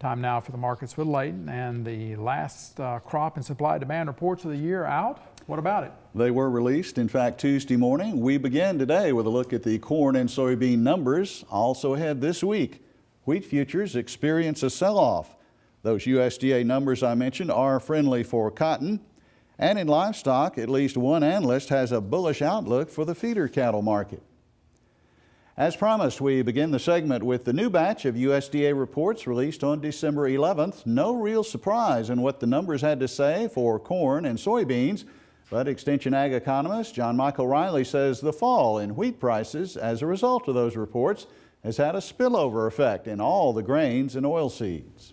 Time now for the markets with Leighton, and the last crop and supply demand reports of the year out. What about it? They were released, in fact, Tuesday morning. We begin today with a look at the corn and soybean numbers. Also ahead this week, wheat futures experience a sell-off. Those USDA numbers I mentioned are friendly for cotton. And in livestock, at least one analyst has a bullish outlook for the feeder cattle market. As promised, we begin the segment with the new batch of USDA reports released on December 11th. No real surprise in what the numbers had to say for corn and soybeans, but Extension Ag economist John Michael Riley says the fall in wheat prices as a result of those reports has had a spillover effect in all the grains and oilseeds.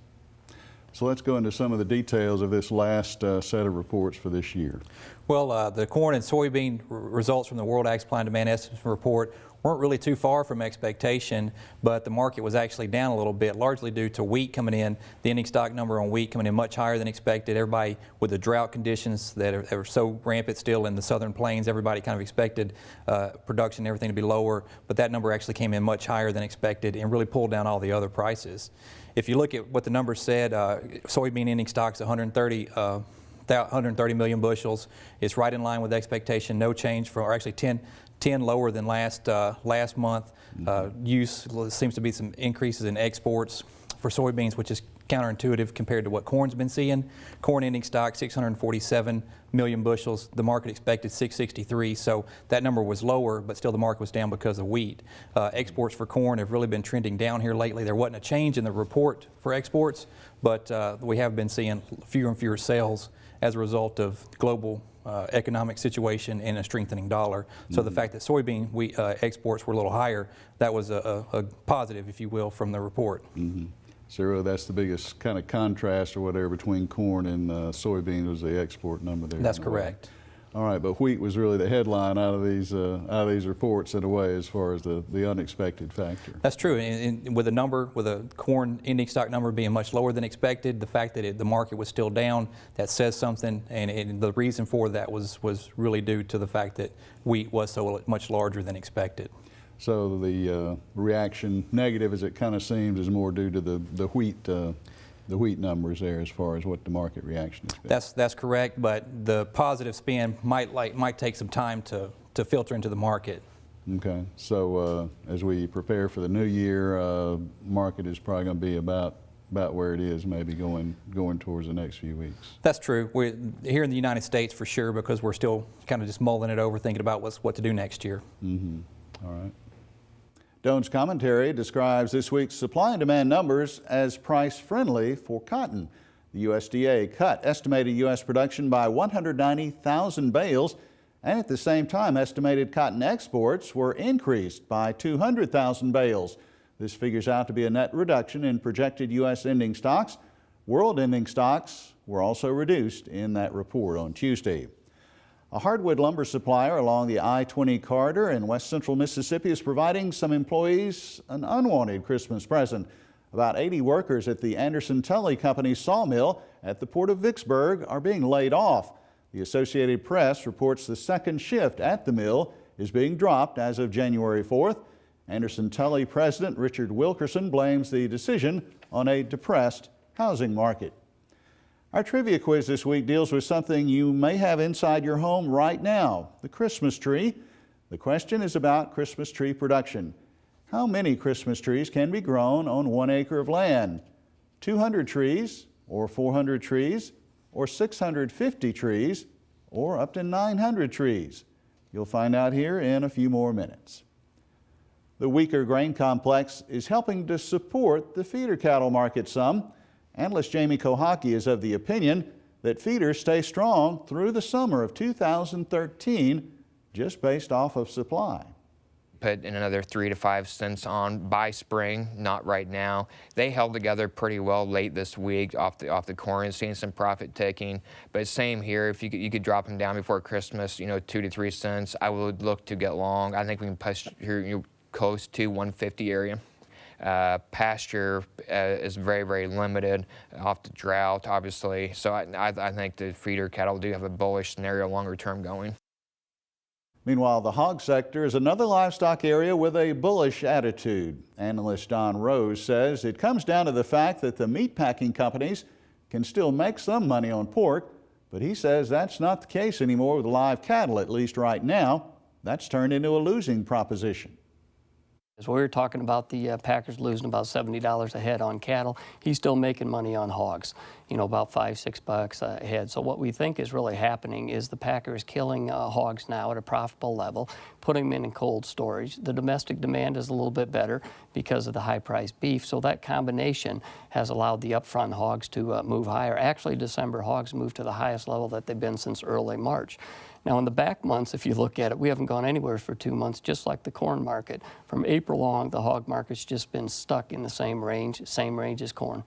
So let's go into some of the details of this last set of reports for this year. Well, the corn and soybean results from the World Ag Supply and Demand Estimates report weren't really too far from expectation, but the market was actually down a little bit, largely due to wheat coming in, the ending stock number on wheat coming in much higher than expected. Everybody, with the drought conditions that are so rampant still in the southern plains, everybody kind of expected production and everything to be lower, but that number actually came in much higher than expected and really pulled down all the other prices. If you look at what the numbers said, soybean ending stocks 130 million bushels. It's right in line with expectation, no change from, or actually 10 lower than last month. Seems to be some increases in exports for soybeans, which is counterintuitive compared to what corn's been seeing. Corn ending stock 647 million bushels. The market expected 663, so that number was lower, but still the market was down because of wheat. Exports for corn have really been trending down here lately. There wasn't a change in the report for exports, but we have been seeing fewer and fewer sales as a result of global economic situation and a strengthening dollar. So the fact that soybean exports were a little higher, that was a positive, if you will, from the report. So that's the biggest kind of contrast or whatever between corn and soybean was the export number there. That's correct. All right, but wheat was really the headline out of these reports in a way as far as the unexpected factor. That's true, and with a corn ending stock number being much lower than expected, the fact that the market was still down, that says something, and the reason for that was really due to the fact that wheat was so much larger than expected. So the reaction, negative as it kind of seems, is more due to the wheat numbers there as far as what the market reaction is. That's correct, but the positive spin might take some time to filter into the market. Okay, so as we prepare for the new year, market is probably going to be about where it is, maybe going towards the next few weeks. That's true. We're here in the United States for sure, because we're still kind of just mulling it over, thinking about what to do next year. All right. Doan's commentary describes this week's supply and demand numbers as price-friendly for cotton. The USDA cut estimated U.S. production by 190,000 bales, and at the same time, estimated cotton exports were increased by 200,000 bales. This figures out to be a net reduction in projected U.S. ending stocks. World ending stocks were also reduced in that report on Tuesday. A hardwood lumber supplier along the I-20 corridor in west central Mississippi is providing some employees an unwanted Christmas present. About 80 workers at the Anderson-Tully company's sawmill at the port of Vicksburg are being laid off. The Associated Press reports the second shift at the mill is being dropped as of January 4th. Anderson-Tully President Richard Wilkerson blames the decision on a depressed housing market. Our trivia quiz this week deals with something you may have inside your home right now, the Christmas tree. The question is about Christmas tree production. How many Christmas trees can be grown on 1 acre of land? 200 trees, or 400 trees, or 650 trees, or up to 900 trees? You'll find out here in a few more minutes. The weaker grain complex is helping to support the feeder cattle market some. Analyst Jamie Kohaki is of the opinion that feeders stay strong through the summer of 2013, just based off of supply. Put in another 3 to 5 cents on by spring, not right now. They held together pretty well late this week off the corn, seeing some profit taking. But same here, if you could drop them down before Christmas, 2 to 3 cents. I would look to get long. I think we can push here close to 150 area. Pasture is very, very limited off the drought, obviously. So I think the feeder cattle do have a bullish scenario longer term going. Meanwhile, the hog sector is another livestock area with a bullish attitude. Analyst Don Rose says it comes down to the fact that the meatpacking companies can still make some money on pork, but he says that's not the case anymore with live cattle, at least right now. That's turned into a losing proposition. As we were talking about the packers losing about $70 a head on cattle, he's still making money on hogs, about $5-6 a head. So what we think is really happening is the packer is killing hogs now at a profitable level, putting them in cold storage. The domestic demand is a little bit better because of the high-priced beef. So that combination has allowed the upfront hogs to move higher. Actually, December hogs moved to the highest level that they've been since early March. Now, in the back months, if you look at it, we haven't gone anywhere for 2 months, just like the corn market. From April on, the hog market's just been stuck in the same range as corn.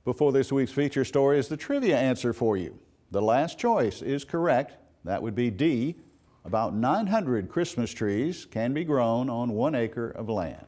Before this week's feature story is the trivia answer for you. The last choice is correct. That would be D. About 900 Christmas trees can be grown on 1 acre of land.